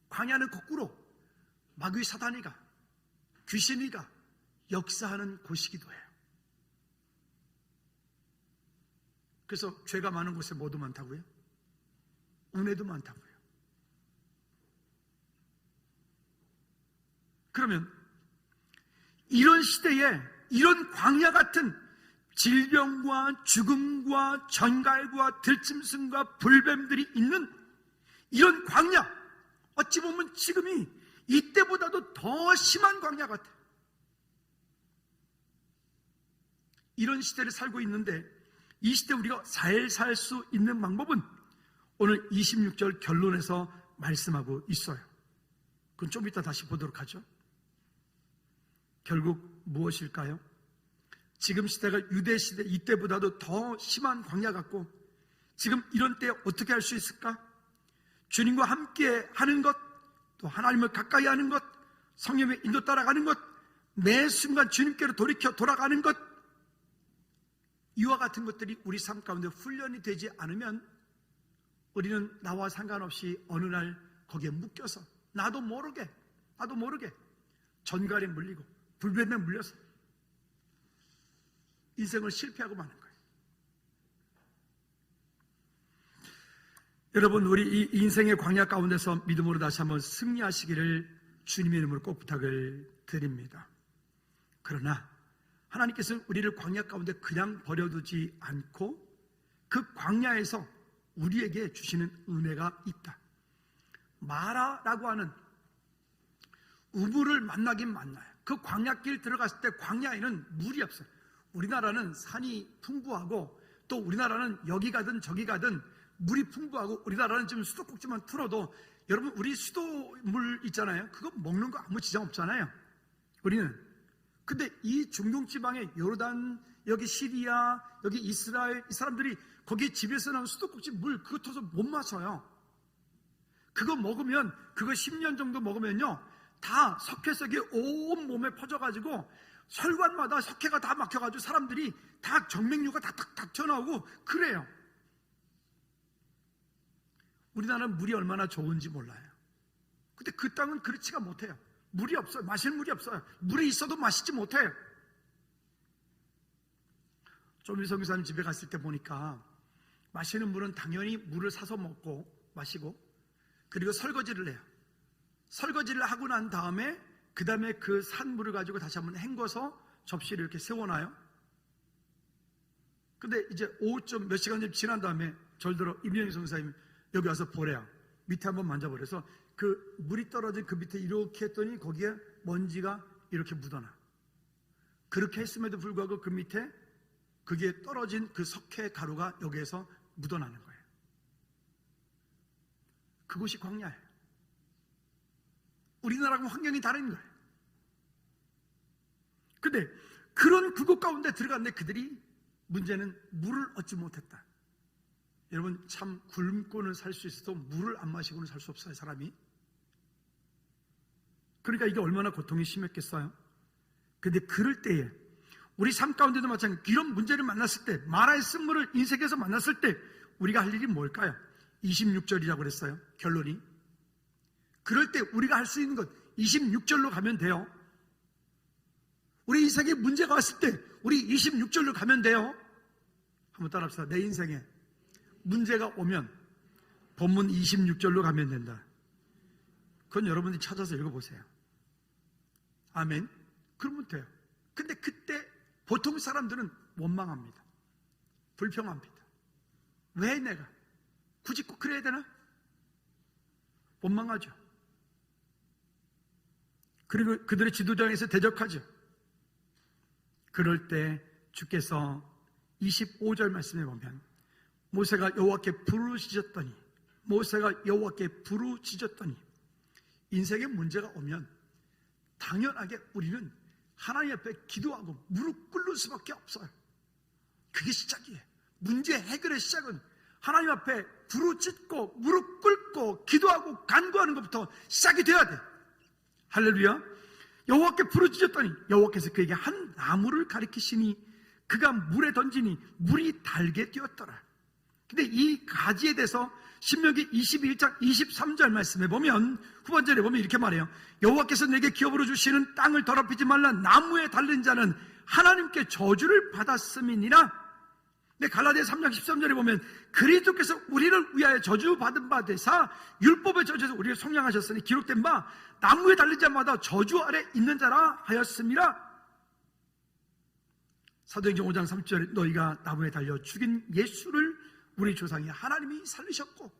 광야는 거꾸로 마귀 사단이가, 귀신이가 역사하는 곳이기도 해요. 그래서 죄가 많은 곳에 뭐도 많다고요? 은혜도 많다고요. 그러면 이런 시대에 이런 광야 같은 질병과 죽음과 전갈과 들짐승과 불뱀들이 있는 이런 광야, 어찌 보면 지금이 이때보다도 더 심한 광야 같아요. 이런 시대를 살고 있는데 이 시대 우리가 잘 살 수 있는 방법은 오늘 26절 결론에서 말씀하고 있어요. 그건 좀 이따 다시 보도록 하죠. 결국 무엇일까요? 지금 시대가 유대 시대 이때보다도 더 심한 광야 같고 지금 이런 때 어떻게 할 수 있을까? 주님과 함께 하는 것, 또 하나님을 가까이 하는 것, 성령의 인도 따라가는 것, 매 순간 주님께로 돌아가는 것, 이와 같은 것들이 우리 삶 가운데 훈련이 되지 않으면 우리는 나와 상관없이 어느 날 거기에 묶여서 나도 모르게 전갈에 물리고 불뱀에 물려서 인생을 실패하고 마는 거예요. 여러분, 우리 이 인생의 광야 가운데서 믿음으로 다시 한번 승리하시기를 주님의 이름으로 꼭 부탁을 드립니다. 그러나 하나님께서는 우리를 광야 가운데 그냥 버려두지 않고 그 광야에서 우리에게 주시는 은혜가 있다. 마라라고 하는 우물을 만나긴 만나요. 그 광야길 들어갔을 때 광야에는 물이 없어요. 우리나라는 산이 풍부하고 또 우리나라는 여기 가든 저기 가든 물이 풍부하고 우리나라는 지금 수도꼭지만 틀어도 여러분 우리 수도물 있잖아요. 그거 먹는 거 아무 지장 없잖아요. 우리는. 근데 이 중동 지방의 요르단, 여기 시리아, 여기 이스라엘, 이 사람들이 거기 집에서 나온 수도꼭지 물 그거 터서 못 마셔요. 그거 먹으면, 그거 10년 정도 먹으면요 다 석회색이 온 몸에 퍼져가지고 혈관마다 석회가 다 막혀가지고 사람들이 다 정맥류가 다 튀어나오고 그래요. 우리나라는 물이 얼마나 좋은지 몰라요. 근데 그 땅은 그렇지가 못해요. 물이 없어요. 마실 물이 없어요. 물이 있어도 마시지 못해요. 조민성 교사님 집에 갔을 때 보니까 마시는 물은 당연히 물을 사서 먹고 마시고, 그리고 설거지를 해요. 설거지를 하고 난 다음에 그 다음에 그 산물을 가지고 다시 한번 헹궈서 접시를 이렇게 세워놔요. 근데 이제 오후쯤 몇 시간 좀 지난 다음에 절대로 임영희 선생님이 여기 와서 보래요. 밑에 한번 만져버려서 그 물이 떨어진 그 밑에 이렇게 했더니 거기에 먼지가 이렇게 묻어나. 그렇게 했음에도 불구하고 그 밑에 그게 떨어진 그 석회 가루가 여기에서 묻어나는 거예요. 그곳이 광야예요. 우리나라하고 환경이 다른 거예요. 근데 그런 그곳 가운데 들어갔는데 그들이 문제는 물을 얻지 못했다. 여러분, 참 굶고는 살 수 있어도 물을 안 마시고는 살 수 없어요, 사람이. 그러니까 이게 얼마나 고통이 심했겠어요. 근데 그럴 때에 우리 삶 가운데도 마찬가지로 이런 문제를 만났을 때, 마라의 쓴물을 인생에서 만났을 때 우리가 할 일이 뭘까요? 26절이라고 그랬어요, 결론이. 그럴 때 우리가 할 수 있는 것 26절로 가면 돼요. 우리 인생에 문제가 왔을 때 우리 26절로 가면 돼요. 한번 따라합시다. 내 인생에 문제가 오면 본문 26절로 가면 된다. 그건 여러분들이 찾아서 읽어보세요. 아멘. 그러면 돼요. 근데 그때 보통 사람들은 원망합니다. 불평합니다. 왜 내가 굳이 꼭 그래야 되나? 원망하죠. 그리고 그들의 지도자에서 대적하죠. 그럴 때 주께서 25절 말씀에 보면 모세가 여호와께 부르짖었더니, 모세가 여호와께 부르짖었더니, 인생에 문제가 오면 당연하게 우리는 하나님 앞에 기도하고 무릎 꿇을 수밖에 없어요. 그게 시작이에요. 문제 해결의 시작은 하나님 앞에 부르짖고 무릎 꿇고 기도하고 간구하는 것부터 시작이 돼야 돼. 할렐루야. 여호와께 부르짖었더니 여호와께서 그에게 한 나무를 가리키시니 그가 물에 던지니 물이 달게 되었더라. 근데 이 가지에 대해서 신명기 21장 23절 말씀에 보면, 후반절에 보면 이렇게 말해요. 여호와께서 내게 기업으로 주시는 땅을 더럽히지 말라. 나무에 달린 자는 하나님께 저주를 받았음이니라. 근데 갈라디아 3장 13절에 보면 그리스도께서 우리를 위하여 저주받은 바 되사 율법의 저주에서 우리를 속량하셨으니 기록된 바 나무에 달린 자마다 저주 아래 있는 자라 하였음이라. 사도행전 5장 30절에 너희가 나무에 달려 죽인 예수를 우리 조상이 하나님이 살리셨고,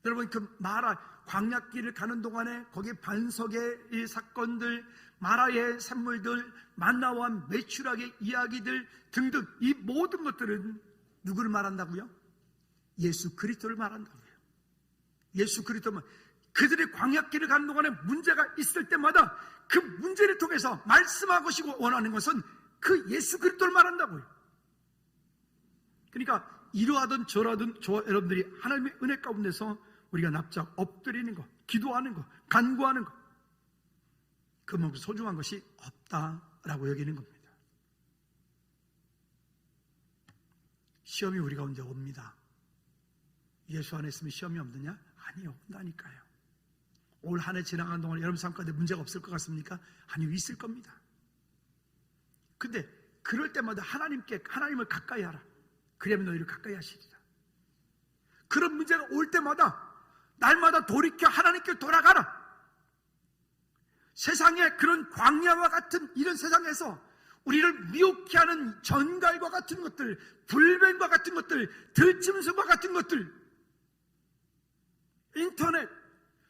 여러분 그 마라 광야길을 가는 동안에 거기에 반석의 이 사건들, 마라의 산물들, 만나와 메추락의 이야기들 등등, 이 모든 것들은 누구를 말한다고요? 예수 그리스도를 말한다고요. 예수 그리스도만. 그들의 광야길을 가는 동안에 문제가 있을 때마다 그 문제를 통해서 말씀하고 싶고 원하는 것은 그 예수 그리스도를 말한다고요. 그러니까 이러하든 저러하든 저와 여러분들이 하나님의 은혜 가운데서 우리가 납작 엎드리는 것, 기도하는 것, 간구하는 것, 그만큼 소중한 것이 없다라고 여기는 겁니다. 시험이 우리 가운데 옵니다. 예수 안에 있으면 시험이 없느냐? 아니요, 온다니까요. 올 한 해 지나간 동안 여러분 삶 가운데 문제가 없을 것 같습니까? 아니요, 있을 겁니다. 근데 그럴 때마다 하나님을 가까이 하라. 그러면 너희를 가까이 하시리라. 그런 문제가 올 때마다 날마다 돌이켜 하나님께 돌아가라. 세상에 그런 광야와 같은 이런 세상에서 우리를 미혹해 하는 전갈과 같은 것들, 불뱀과 같은 것들, 들짐승과 같은 것들, 인터넷,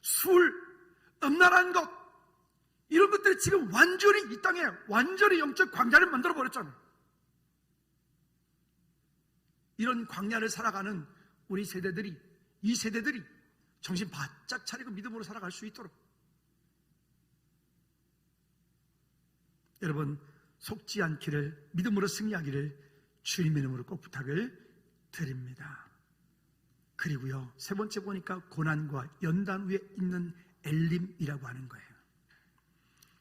술, 음란한 것, 이런 것들이 지금 완전히 이 땅에 완전히 영적 광야를 만들어 버렸잖아요. 이런 광야를 살아가는 우리 세대들이, 이 세대들이 정신 바짝 차리고 믿음으로 살아갈 수 있도록, 여러분 속지 않기를, 믿음으로 승리하기를 주님의 이름으로 꼭 부탁을 드립니다. 그리고요, 세 번째 보니까 고난과 연단 위에 있는 엘림이라고 하는 거예요.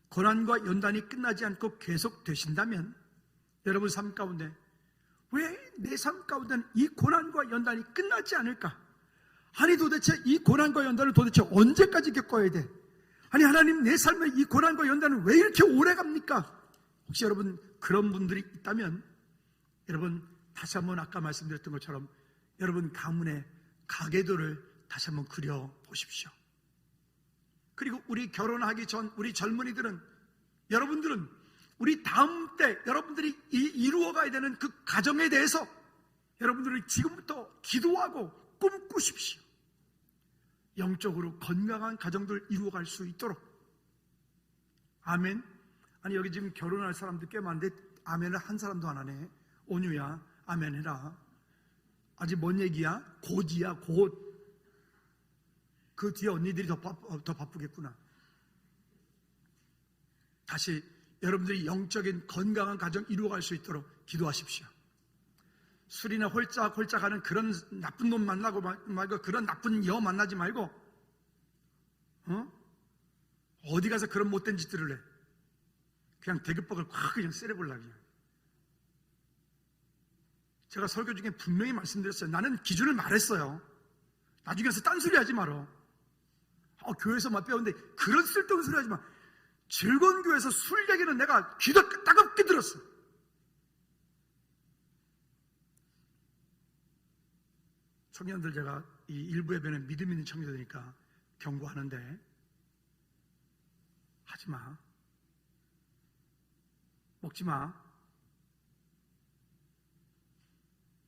고난과 연단이 끝나지 않고 계속 되신다면 여러분 삶 가운데 왜 내 삶 가운데는 이 고난과 연단이 끝나지 않을까? 아니 도대체 이 고난과 연단을 도대체 언제까지 겪어야 돼? 아니 하나님, 내 삶에 이 고난과 연단은 왜 이렇게 오래 갑니까? 혹시 여러분 그런 분들이 있다면 여러분 다시 한번 아까 말씀드렸던 것처럼 여러분 가문의 가계도를 다시 한번 그려보십시오. 그리고 우리 결혼하기 전 우리 젊은이들은, 여러분들은 우리 다음 때 여러분들이 이루어가야 되는 그 가정에 대해서 여러분들은 지금부터 기도하고 꿈꾸십시오. 영적으로 건강한 가정들 이루어갈 수 있도록. 아멘. 아니 여기 지금 결혼할 사람들 꽤 많은데 아멘을 한 사람도 안 하네. 온유야 아멘 해라. 아직 뭔 얘기야? 곧이야 곧. 그 뒤에 언니들이 더 바쁘겠구나. 다시 여러분들이 영적인 건강한 가정 이루어갈 수 있도록 기도하십시오. 술이나 홀짝홀짝하는 그런 나쁜 놈 만나고 말고, 그런 나쁜 여 만나지 말고, 어디 가서 그런 못된 짓들을 해. 그냥 대급박을 확 그냥 세려보려고. 제가 설교 중에 분명히 말씀드렸어요. 나는 기준을 말했어요. 나중에 가서 딴소리 하지 마라. 교회에서 막 배웠는데 그런 쓸데없는 소리 하지 마. 즐거운 교회에서 술 얘기는 내가 귀가 따갑게 들었어. 청년들, 제가 이 일부 예배는 믿음 있는 청년들이니까 경고하는데 하지 마. 먹지 마.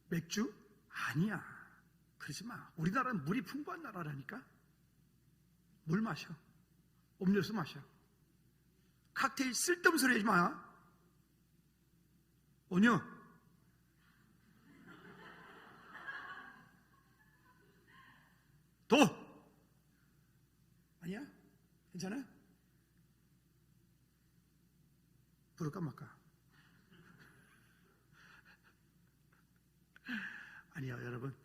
맥주? 아니야. 그러지 마. 우리나라는 물이 풍부한 나라라니까. 물 마셔. 음료수 마셔. 칵테일 쓸데없는 소리 하지 마. 온유. 도. 아니야? 괜찮아? 부를까 말까? 아니요, 여러분.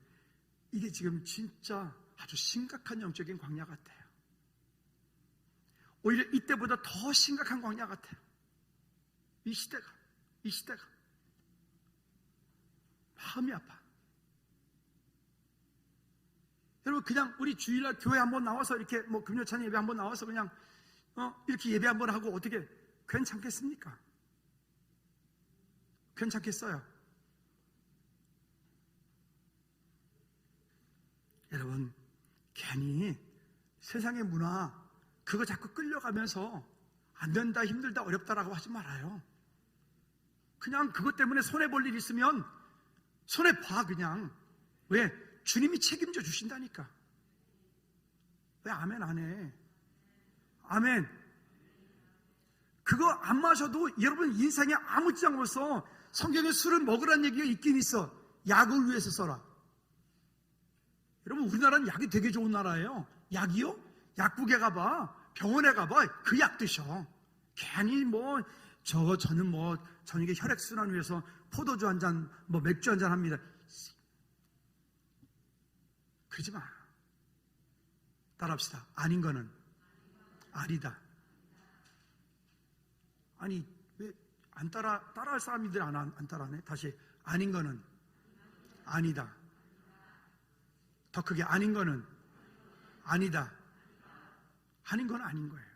이게 지금 진짜 아주 심각한 영적인 광야 같아요. 오히려 이때보다 더 심각한 광야 같아요. 이 시대가 마음이 아파. 여러분, 그냥 우리 주일날 교회 한번 나와서 이렇게 금요찬 예배 한번 나와서 그냥 이렇게 예배 한번 하고 어떻게 괜찮겠습니까? 괜찮겠어요? 여러분, 괜히 세상의 문화 그거 자꾸 끌려가면서 안 된다, 힘들다, 어렵다라고 하지 말아요. 그냥 그것 때문에 손해볼 일 있으면 손해봐. 그냥. 왜? 주님이 책임져 주신다니까. 왜 아멘 안 해? 아멘. 그거 안 마셔도 여러분 인생에 아무 지장 없어. 성경에 술을 먹으라는 얘기가 있긴 있어. 약을 위해서 써라. 여러분, 우리나라는 약이 되게 좋은 나라예요. 약이요? 약국에 가봐, 병원에 가봐, 그 약 드셔. 괜히 저는 저녁에 혈액순환 위해서 포도주 한 잔, 맥주 한 잔 합니다. 그러지 마. 따라합시다. 아닌 거는 아니다. 아니, 왜 안 따라할 사람들이 안 따라하네? 다시. 아닌 거는 아니다. 더 크게. 아닌 거는 아니다. 아닌 건 아닌 거예요.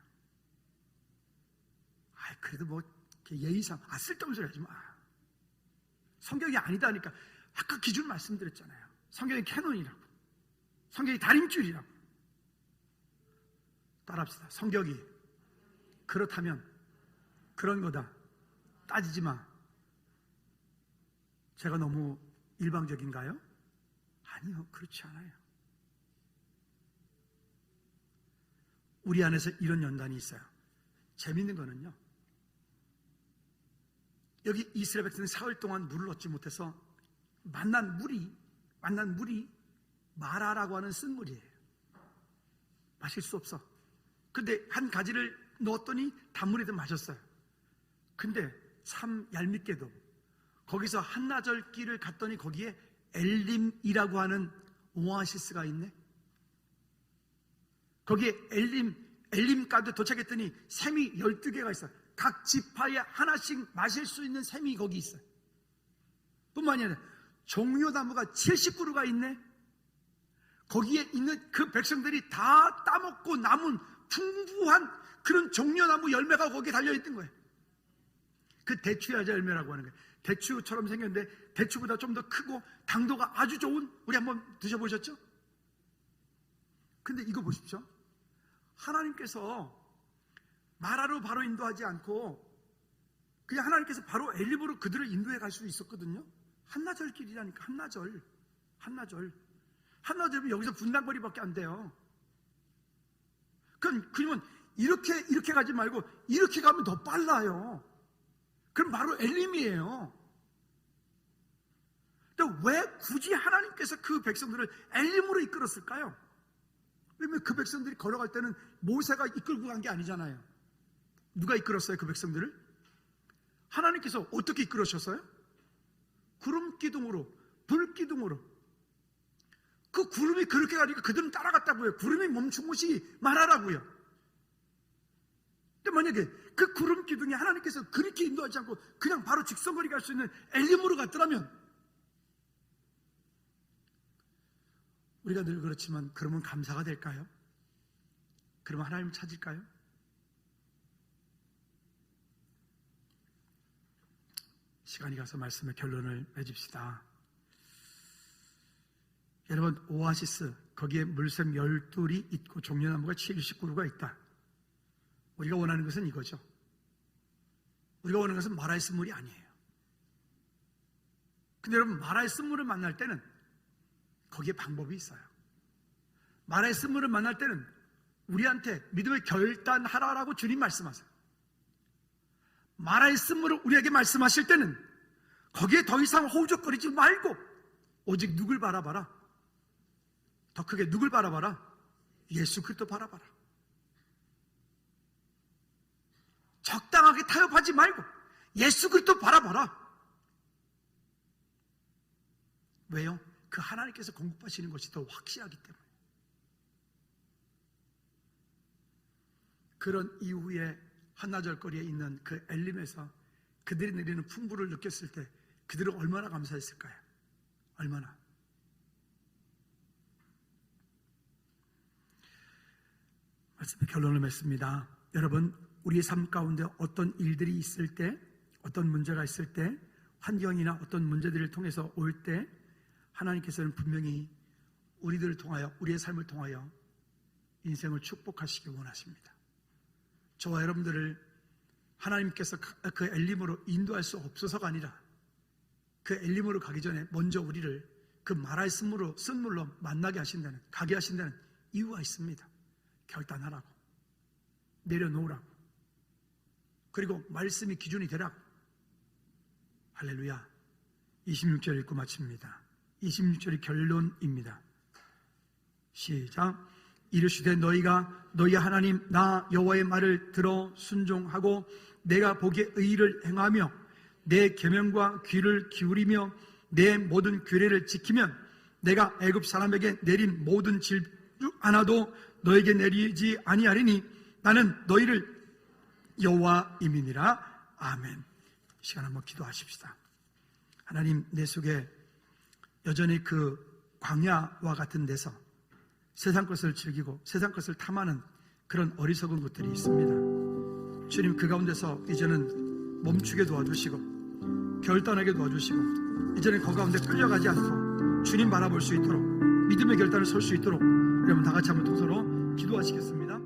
그래도 예의상, 쓸데없는 소리 하지 마. 성경이 아니다니까. 아까 기준 말씀드렸잖아요. 성경이 캐논이라고. 성경이 다림줄이라고. 따라합시다. 성경이 그렇다면 그런 거다. 따지지 마. 제가 너무 일방적인가요? 아니요, 그렇지 않아요. 우리 안에서 이런 연단이 있어요. 재밌는 거는요, 여기 이스라엘 백성은 사흘 동안 물을 얻지 못해서 만난 물이 마라라고 하는 쓴물이에요. 마실 수 없어. 근데 한 가지를 넣었더니 단물이든 마셨어요. 근데 참 얄밉게도 거기서 한나절 길을 갔더니 거기에 엘림이라고 하는 오아시스가 있네. 거기에 엘림 가운데 도착했더니 샘이 12개가 있어요. 각 지파에 하나씩 마실 수 있는 샘이 거기 있어요. 뿐만이 아니라 종려나무가 70그루가 있네. 거기에 있는 그 백성들이 다 따먹고 남은 풍부한 그런 종려나무 열매가 거기에 달려있던 거예요. 그 대추야자 열매라고 하는 거예요. 대추처럼 생겼는데 대추보다 좀 더 크고 당도가 아주 좋은, 우리 한번 드셔보셨죠? 근데 이거 보십시오. 하나님께서 마라로 바로 인도하지 않고 그냥 하나님께서 바로 엘림으로 그들을 인도해 갈 수 있었거든요. 한나절 길이라니까. 한나절이면 여기서 분당거리밖에 안 돼요. 그러면 이렇게 가지 말고 이렇게 가면 더 빨라요. 그럼 바로 엘림이에요. 근데 왜 굳이 하나님께서 그 백성들을 엘림으로 이끌었을까요? 왜냐면 그 백성들이 걸어갈 때는 모세가 이끌고 간 게 아니잖아요. 누가 이끌었어요, 그 백성들을? 하나님께서 어떻게 이끌으셨어요? 구름 기둥으로, 불 기둥으로. 그 구름이 그렇게 가니까 그들은 따라갔다고요. 구름이 멈춘 곳이 마라라고요. 근데 만약에 그 구름 기둥이 하나님께서 그렇게 인도하지 않고 그냥 바로 직선거리 갈 수 있는 엘림으로 갔더라면, 우리가 늘 그렇지만 그러면 감사가 될까요? 그러면 하나님을 찾을까요? 시간이 가서 말씀의 결론을 맺읍시다. 여러분, 오아시스, 거기에 물샘 12이 있고 종려나무가 79그루가 있다. 우리가 원하는 것은 이거죠. 우리가 원하는 것은 마라의 쓴물이 아니에요. 근데 여러분, 마라의 쓴물을 만날 때는 거기에 방법이 있어요. 마라의 쓴물을 만날 때는 우리한테 믿음의 결단하라라고 주님 말씀하세요. 마라의 쓴물을 우리에게 말씀하실 때는 거기에 더 이상 허우적거리지 말고 오직 누굴 바라봐라. 더 크게 누굴 바라봐라? 예수 그리스도 바라봐라. 적당하게 타협하지 말고 예수 그리스도 바라봐라. 왜요? 그 하나님께서 공급하시는 것이 더 확실하기 때문에. 그런 이후에 한나절 거리에 있는 그 엘림에서 그들이 내리는 풍부를 느꼈을 때 그들은 얼마나 감사했을까요? 얼마나. 말씀의 결론을 맺습니다. 여러분, 우리의 삶 가운데 어떤 일들이 있을 때, 어떤 문제가 있을 때, 환경이나 어떤 문제들을 통해서 올 때 하나님께서는 분명히 우리들을 통하여, 우리의 삶을 통하여 인생을 축복하시기 원하십니다. 저와 여러분들을 하나님께서 그 엘림으로 인도할 수 없어서가 아니라 그 엘림으로 가기 전에 먼저 우리를 그 마라의 쓴물로 만나게 하신다는, 가게 하신다는 이유가 있습니다. 결단하라고, 내려놓으라고, 그리고 말씀이 기준이 되라고. 할렐루야. 26절 읽고 마칩니다. 26절이 결론입니다. 시작. 이르시되 너희가 너희 하나님 나 여호와의 말을 들어 순종하고 내가 보기에 의를 행하며 내 계명과 귀를 기울이며 내 모든 규례를 지키면 내가 애굽 사람에게 내린 모든 질주 하나도 너에게 내리지 아니하리니 나는 너희를 여호와임이니라. 아멘. 시간 한번 기도하십시다. 하나님, 내 속에 여전히 그 광야와 같은 데서 세상 것을 즐기고 세상 것을 탐하는 그런 어리석은 것들이 있습니다. 주님, 그 가운데서 이제는 멈추게 도와주시고 결단하게 도와주시고 이제는 그 가운데 끌려가지 않고 주님 바라볼 수 있도록 믿음의 결단을 설 수 있도록 여러분 다 같이 한번 동서로 기도하시겠습니다.